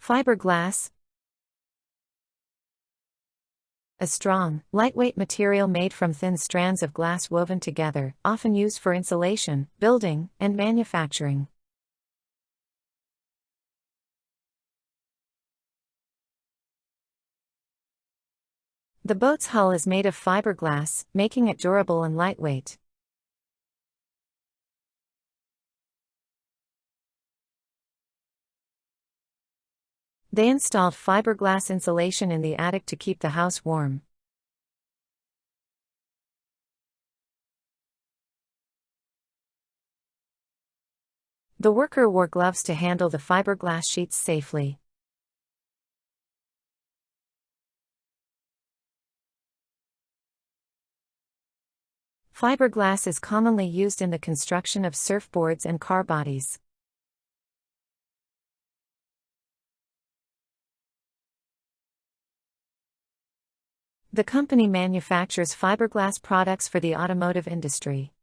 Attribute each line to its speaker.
Speaker 1: Fiberglass. A strong, lightweight material made from thin strands of glass woven together, often used for insulation, building, and manufacturing. The boat's hull is made of fiberglass, making it durable and lightweight. They installed fiberglass insulation in the attic to keep the house warm. The worker wore gloves to handle the fiberglass sheets safely. Fiberglass is commonly used in the construction of surfboards and car bodies. The company manufactures fiberglass products for the automotive industry.